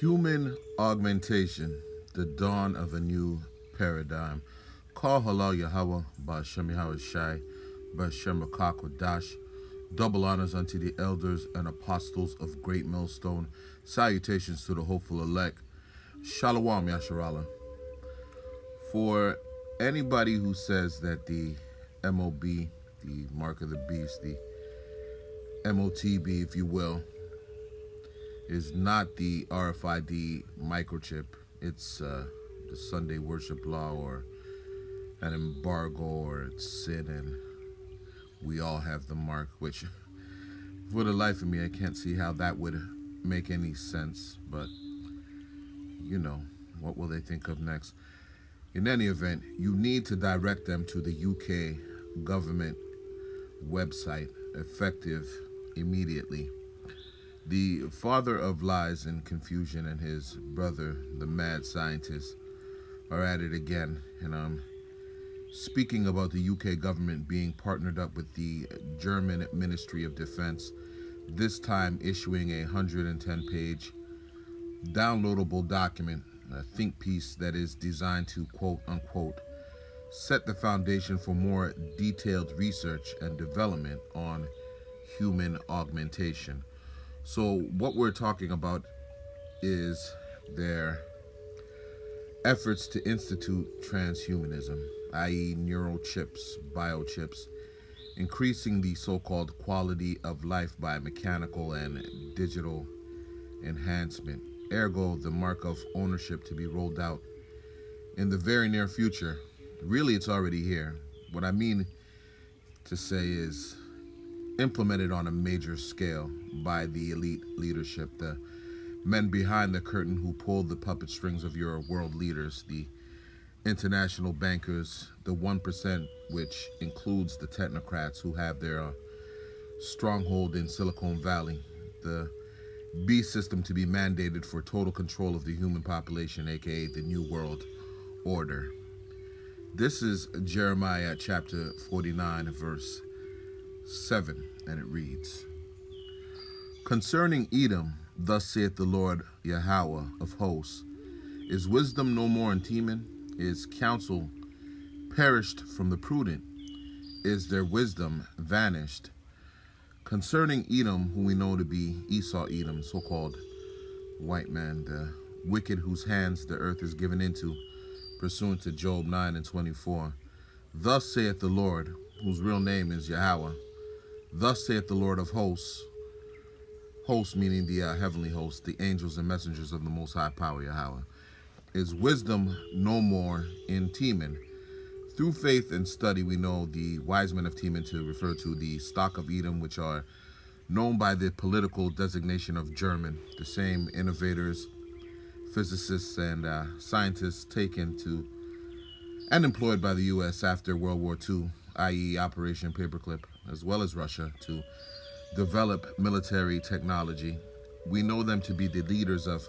Human augmentation, the dawn of a new paradigm. Call halal Yahweh, Ba'ashem Yahweh Shai, Ba'ashem Rakak Dash. Double honors unto the elders and apostles of Great Millstone. Salutations to the hopeful elect. Shalom, Yasharala. For anybody who says that the MOB, the Mark of the Beast, the MOTB, if you will, is not the RFID microchip. It's the Sunday worship law or an embargo or it's sin, and we all have the mark, which for the life of me, I can't see how that would make any sense. But, you know, what will they think of next? In any event, you need to direct them to the UK government website, effective immediately. The father of lies and confusion and his brother, the mad scientist, are at it again. And I'm speaking about the UK government being partnered up with the German Ministry of Defense, this time issuing a 110-page downloadable document, a think piece that is designed to, quote unquote, set the foundation for more detailed research and development on human augmentation. So what we're talking about is their efforts to institute transhumanism, i.e. neural chips, biochips, increasing the so-called quality of life by mechanical and digital enhancement, ergo the mark of ownership to be rolled out in the very near future. Really, it's already here. What I mean to say is implemented on a major scale by the elite leadership, the men behind the curtain who pulled the puppet strings of your world leaders, the international bankers, the 1%, which includes the technocrats who have their stronghold in Silicon Valley, the B system to be mandated for total control of the human population, aka the New World Order. This is Jeremiah chapter 49, verse 7, and it reads, Concerning Edom, thus saith the Lord Yahweh of hosts, is wisdom no more in Teman? Is counsel perished from the prudent? Is their wisdom vanished? Concerning Edom, who we know to be Esau Edom, so-called white man, the wicked whose hands the earth is given into, pursuant to Job 9 and 24, thus saith the Lord, whose real name is Yahweh, thus saith the Lord of hosts, hosts meaning the heavenly hosts, the angels and messengers of the Most High Power, Yahweh, is wisdom no more in Teman. Through faith and study, we know the wise men of Teman to refer to the stock of Edom, which are known by the political designation of German, the same innovators, physicists, and scientists taken to and employed by the U.S. after World War II, i.e. Operation Paperclip, as well as Russia, to develop military technology. We know them to be the leaders of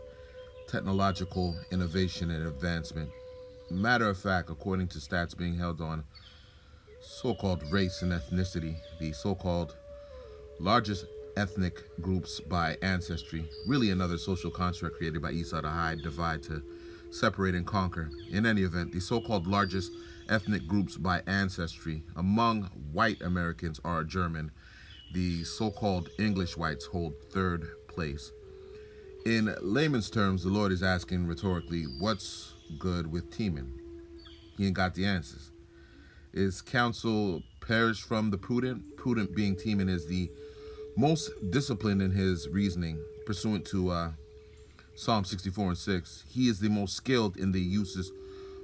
technological innovation and advancement. Matter of fact, according to stats being held on so-called race and ethnicity, the so-called largest ethnic groups by ancestry, really another social construct created by Esau to hide, divide, to separate and conquer. In any event, the so-called largest ethnic groups by ancestry among white Americans are German. The so-called English whites hold third place. In layman's terms, the Lord is asking rhetorically, what's good with Teman? He ain't got the answers. Is counsel perished from the prudent? Prudent being Teman is the most disciplined in his reasoning, pursuant to Psalm 64 and 6. He is the most skilled in the uses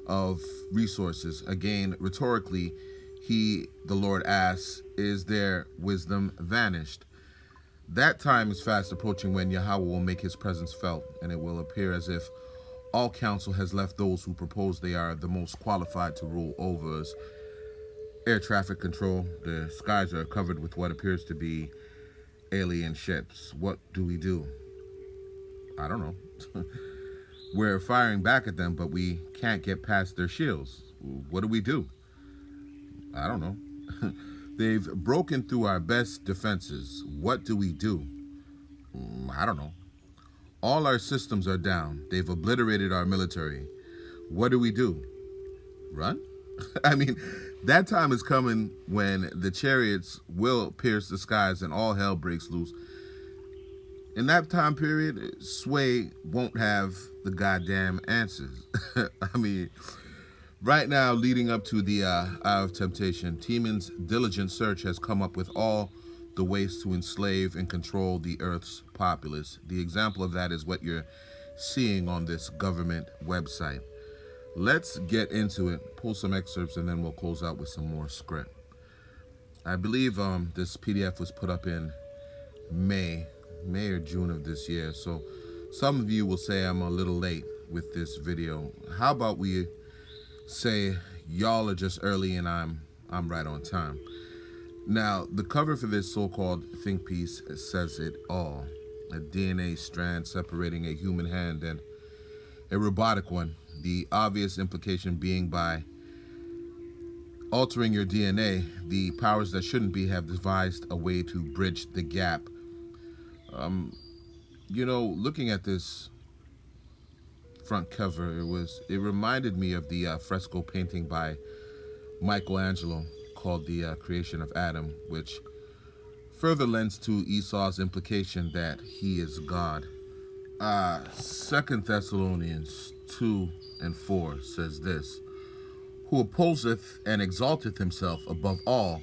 of resources. Again, rhetorically, the Lord asks, is their wisdom vanished? That time is fast approaching when Yahweh will make his presence felt, and it will appear as if all counsel has left those who propose they are the most qualified to rule over us. Air traffic control, the skies are covered with what appears to be alien ships. What do we do? I don't know. We're firing back at them, but we can't get past their shields. What do we do? I don't know. They've broken through our best defenses. What do we do? I don't know. All our systems are down. They've obliterated our military. What do? Run? I mean, that time is coming when the chariots will pierce the skies and all hell breaks loose. In that time period, Sway won't have the goddamn answers. I mean, right now, leading up to the Hour of Temptation, Teeman's diligent search has come up with all the ways to enslave and control the Earth's populace. The example of that is what you're seeing on this government website. Let's get into it, pull some excerpts, and then we'll close out with some more script. I believe this PDF was put up in May or June of this year, so some of you will say I'm a little late with this video. How about we say y'all are just early and I'm right on time. Now, the cover for this so-called think piece says it all. A DNA strand separating a human hand and a robotic one. The obvious implication being by altering your DNA, the powers that shouldn't be have devised a way to bridge the gap. Looking at this front cover, it reminded me of the fresco painting by Michelangelo called The Creation of Adam, which further lends to Esau's implication that he is God. 2 Thessalonians 2:4 says this: who opposeth and exalteth himself above all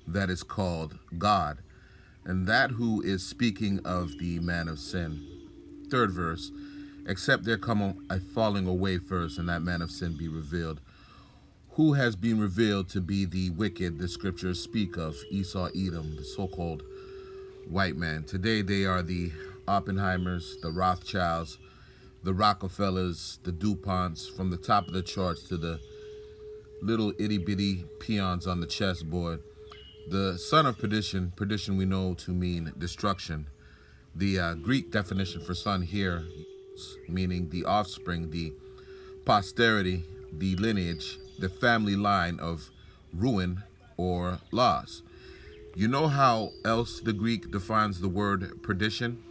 that is called God, and that who is speaking of the man of sin. 3rd verse, except there come a falling away first, and that man of sin be revealed, who has been revealed to be the wicked the scriptures speak of, Esau, Edom, the so-called white man. Today they are the Oppenheimers, the Rothschilds, the Rockefellers, the DuPonts, from the top of the charts to the little itty-bitty peons on the chessboard. The son of perdition, perdition we know to mean destruction. The Greek definition for son here, meaning the offspring, the posterity, the lineage, the family line of ruin or loss. You know how else the Greek defines the word perdition?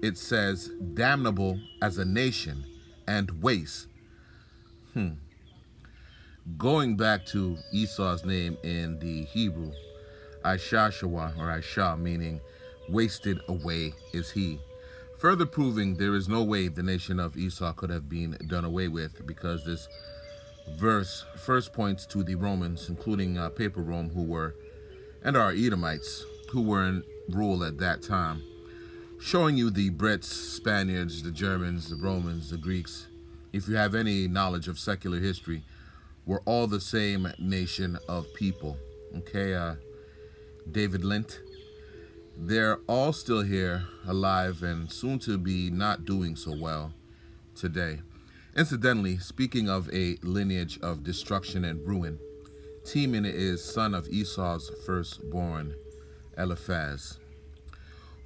It says damnable as a nation and waste. Going back to Esau's name in the Hebrew, Aishashawa, or Aisha, meaning wasted away is he. Further proving there is no way the nation of Esau could have been done away with, because this verse first points to the Romans, including Paper Rome, who were, and our Edomites, who were in rule at that time, showing you the Brits, Spaniards, the Germans, the Romans, the Greeks, if you have any knowledge of secular history, were all the same nation of people. Okay, David Lint, they're all still here, alive, and soon to be not doing so well today. Incidentally, speaking of a lineage of destruction and ruin, Teeman is son of Esau's firstborn, Eliphaz,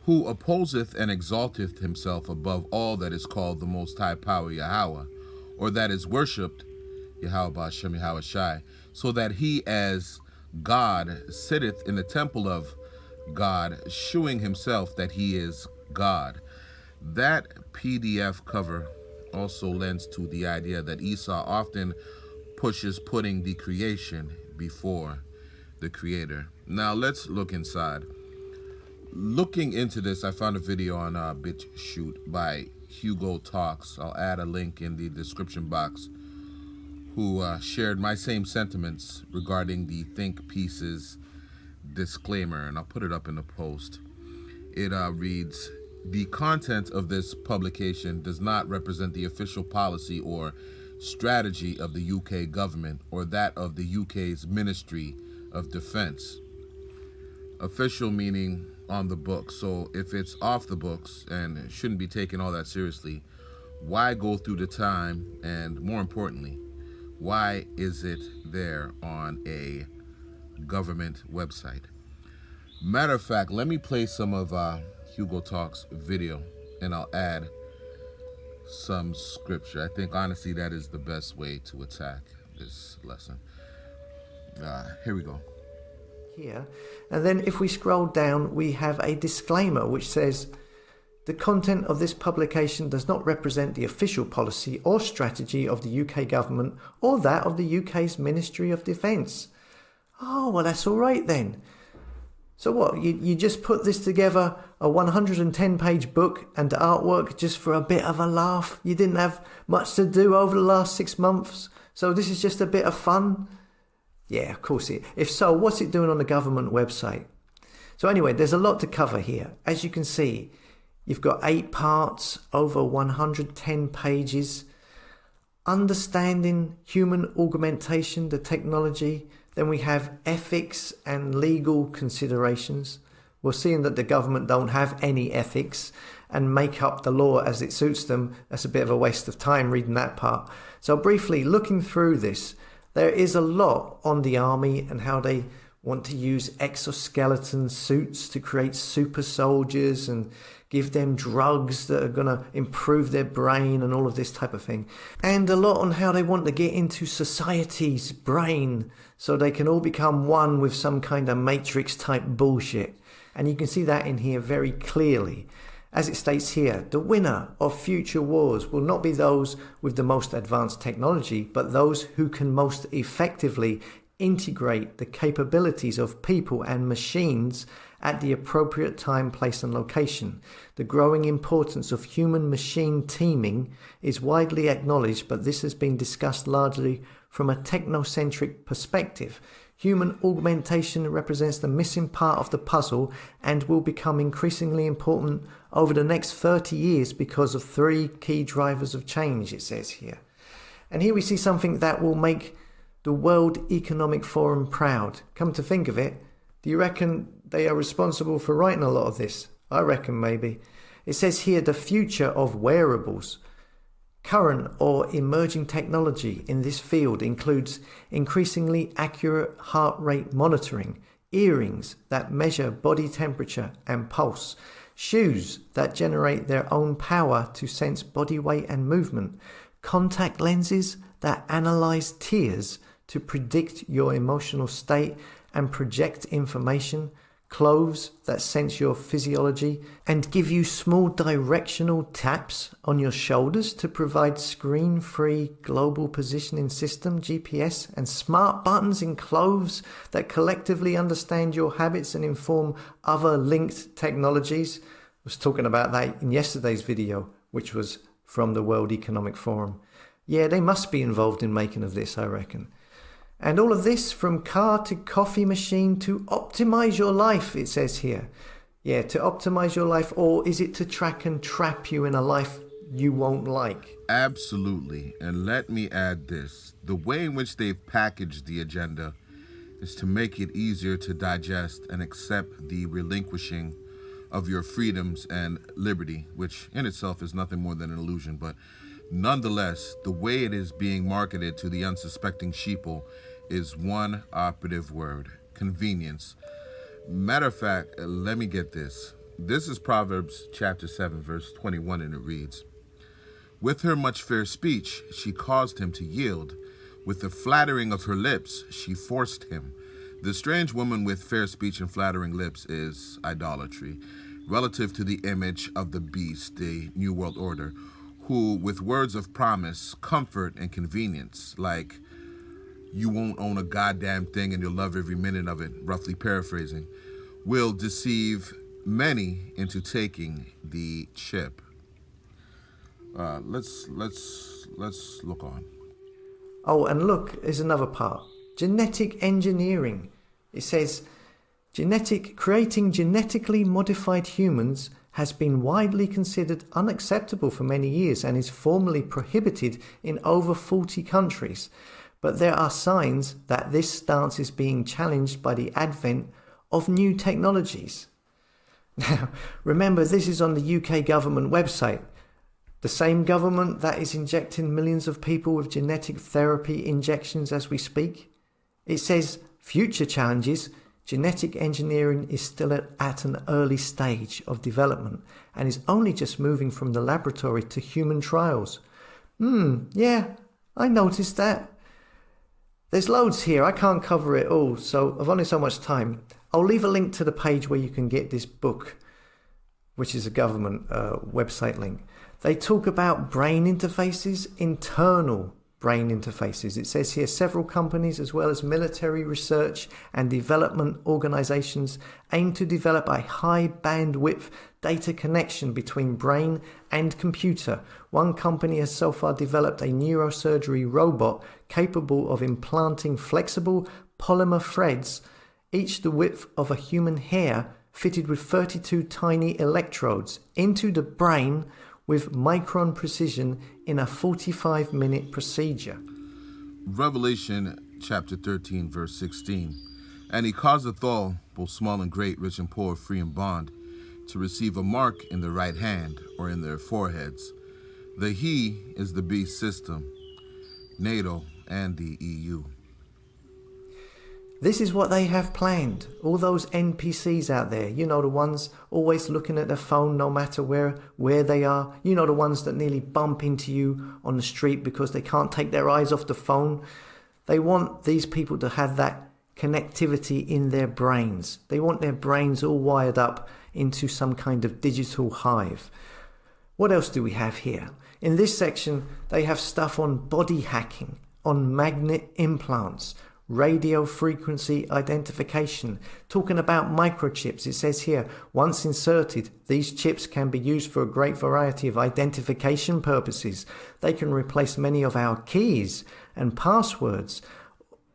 who opposeth and exalteth himself above all that is called the Most High Power Yahweh, or that is worshipped, Yahweh Ba'Shem Yahweh Shai, so that he as God sitteth in the temple of God, shewing himself that he is God. That PDF cover also lends to the idea that Esau often pushes putting the creation before the creator. Now let's look inside. Looking into this, I found a video on BitChute by Hugo Talks. I'll add a link in the description box, who shared my same sentiments regarding the think pieces disclaimer, and I'll put it up in the post. It reads, the content of this publication does not represent the official policy or strategy of the UK government or that of the UK's Ministry of Defence. Official meaning on the books. So if it's off the books and it shouldn't be taken all that seriously, why go through the time, and more importantly, why is it there on a government website? Matter of fact, let me play some of Hugo Talks video, and I'll add some scripture. I think honestly that is the best way to attack this lesson. Here we go. Here, and then if we scroll down, we have a disclaimer which says, The content of this publication does not represent the official policy or strategy of the UK government or that of the UK's Ministry of Defence. Oh, well, that's all right then. So what, you just put this together, a 110-page book and artwork just for a bit of a laugh? You didn't have much to do over the last 6 months, so this is just a bit of fun? Yeah, of course it. If so, what's it doing on the government website? So anyway, there's a lot to cover here. As you can see, you've got 8 parts, over 110 pages. Understanding human augmentation, the technology. Then we have ethics and legal considerations. Well, seeing that the government don't have any ethics and make up the law as it suits them, that's a bit of a waste of time reading that part. So briefly, looking through this, there is a lot on the army and how they want to use exoskeleton suits to create super soldiers and give them drugs that are going to improve their brain and all of this type of thing. And a lot on how they want to get into society's brain so they can all become one with some kind of matrix type bullshit. And you can see that in here very clearly. As it states here, the winner of future wars will not be those with the most advanced technology, but those who can most effectively integrate the capabilities of people and machines at the appropriate time, place and location. The growing importance of human-machine teaming is widely acknowledged, but this has been discussed largely from a technocentric perspective. Human augmentation represents the missing part of the puzzle and will become increasingly important over the next 30 years because of 3 key drivers of change, it says here. And here we see something that will make the World Economic Forum proud. Come to think of it, do you reckon they are responsible for writing a lot of this? I reckon maybe. It says here the future of wearables. Current or emerging technology in this field includes increasingly accurate heart rate monitoring, earrings that measure body temperature and pulse, shoes that generate their own power to sense body weight and movement, contact lenses that analyze tears to predict your emotional state and project information, clothes that sense your physiology and give you small directional taps on your shoulders to provide screen-free global positioning system, GPS, and smart buttons in clothes that collectively understand your habits and inform other linked technologies. I was talking about that in yesterday's video, which was from the World Economic Forum. Yeah, they must be involved in making of this, I reckon. And all of this from car to coffee machine to optimize your life, it says here. Yeah, to optimize your life, or is it to track and trap you in a life you won't like? Absolutely. And let me add this. The way in which they've packaged the agenda is to make it easier to digest and accept the relinquishing of your freedoms and liberty, which in itself is nothing more than an illusion. But nonetheless, the way it is being marketed to the unsuspecting sheeple is one operative word: convenience. Matter of fact, let me get this. This is Proverbs chapter 7, verse 21, and it reads, "With her much fair speech, she caused him to yield. With the flattering of her lips, she forced him." The strange woman with fair speech and flattering lips is idolatry, relative to the image of the beast, the New World Order, who, with words of promise, comfort, and convenience, like, "You won't own a goddamn thing and you'll love every minute of it," roughly paraphrasing, will deceive many into taking the chip. Let's look on. Oh, and look, there's another part. Genetic engineering. It says, creating genetically modified humans has been widely considered unacceptable for many years and is formally prohibited in over 40 countries. But there are signs that this stance is being challenged by the advent of new technologies. Now, remember, this is on the UK government website. The same government that is injecting millions of people with genetic therapy injections as we speak. It says future challenges. Genetic engineering is still at an early stage of development and is only just moving from the laboratory to human trials. Yeah, I noticed that. There's loads here. I can't cover it all, so I've only so much time. I'll leave a link to the page where you can get this book. which is a government website link. They talk about brain interfaces, internal brain interfaces. It says here several companies as well as military research and development organizations aim to develop a high bandwidth data connection between brain and computer. One company has so far developed a neurosurgery robot capable of implanting flexible polymer threads, each the width of a human hair, fitted with 32 tiny electrodes into the brain with micron precision in a 45-minute procedure. Revelation chapter 13, verse 16. And he causeth all, both small and great, rich and poor, free and bond, to receive a mark in their right hand or in their foreheads. The he is the beast system, NATO, and the EU. This is what they have planned. All those NPCs out there, you know, the ones always looking at their phone no matter where they are. You know, the ones that nearly bump into you on the street because they can't take their eyes off the phone. They want these people to have that connectivity in their brains. They want their brains all wired up into some kind of digital hive. What else do we have here? In this section, they have stuff on body hacking, on magnet implants, radio frequency identification, talking about microchips. It says here, once inserted, these chips can be used for a great variety of identification purposes. They can replace many of our keys and passwords,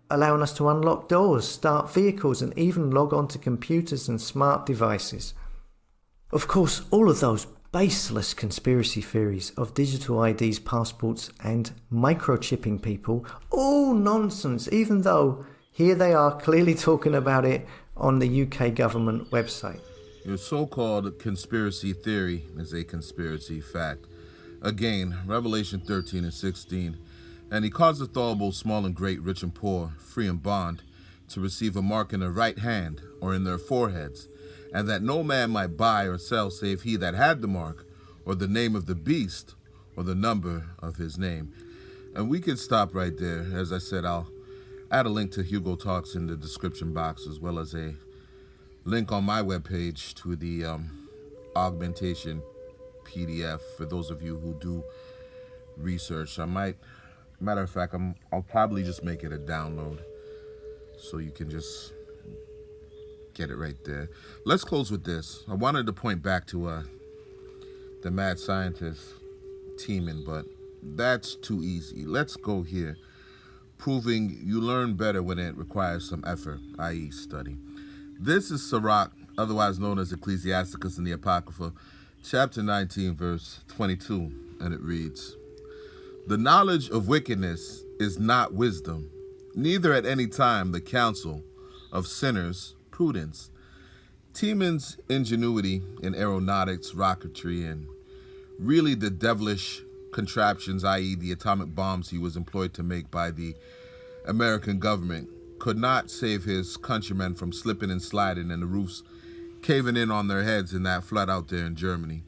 allowing us to unlock doors, start vehicles, and even log on to computers and smart devices. Of course, all of those baseless conspiracy theories of digital IDs, passports, and microchipping people, all nonsense, even though here they are clearly talking about it on the UK government website. Your so-called conspiracy theory is a conspiracy fact. Again, Revelation 13 and 16. And he causeth all, both small and great, rich and poor, free and bond, to receive a mark in their right hand or in their foreheads, and that no man might buy or sell save he that had the mark, or the name of the beast, or the number of his name. And we could stop right there. As I said, I'll add a link to Hugo Talks in the description box, as well as a link on my webpage to the augmentation PDF for those of you who do research. Matter of fact, I'll probably just make it a download so you can just get it right there. Let's close with this. I wanted to point back to the mad scientist teaming, but that's too easy. Let's go here. Proving you learn better when it requires some effort, i.e. study. This is Sirach, otherwise known as Ecclesiasticus in the Apocrypha, chapter 19, verse 22, and it reads, The knowledge of wickedness is not wisdom, neither at any time the counsel of sinners prudence. Timon's ingenuity in aeronautics, rocketry, and really the devilish contraptions, i.e. the atomic bombs he was employed to make by the American government, could not save his countrymen from slipping and sliding and the roofs caving in on their heads in that flood out there in Germany.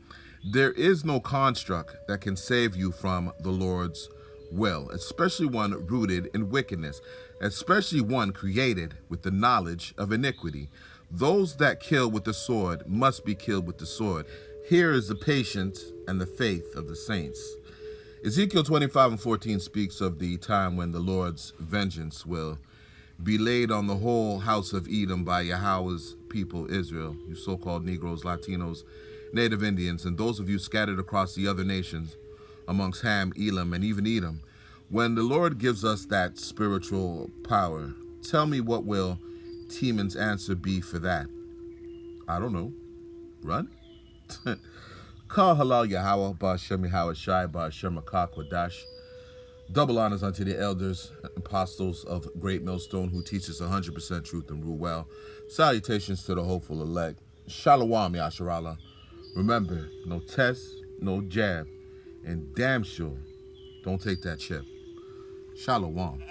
There is no construct that can save you from the Lord's will, especially one rooted in wickedness, especially one created with the knowledge of iniquity. Those that kill with the sword must be killed with the sword. Here is the patience and the faith of the saints. Ezekiel 25 and 14 speaks of the time when the Lord's vengeance will be laid on the whole house of Edom by Yahweh's people Israel, you so-called Negroes, Latinos, Native Indians, and those of you scattered across the other nations amongst Ham, Elam, and even Edom. When the Lord gives us that spiritual power, tell me what will Timon's answer be for that? I don't know. Run? Call halal Yahweh, Ba'ashem Yahweh Shai, Ba'ashem Makakwadash. Double honors unto the elders and apostles of Great Millstone who teach us 100% truth and rule well. Salutations to the hopeful elect. Shalom, Yasharallah. Remember, no test, no jab, and damn sure, don't take that chip. Shalom.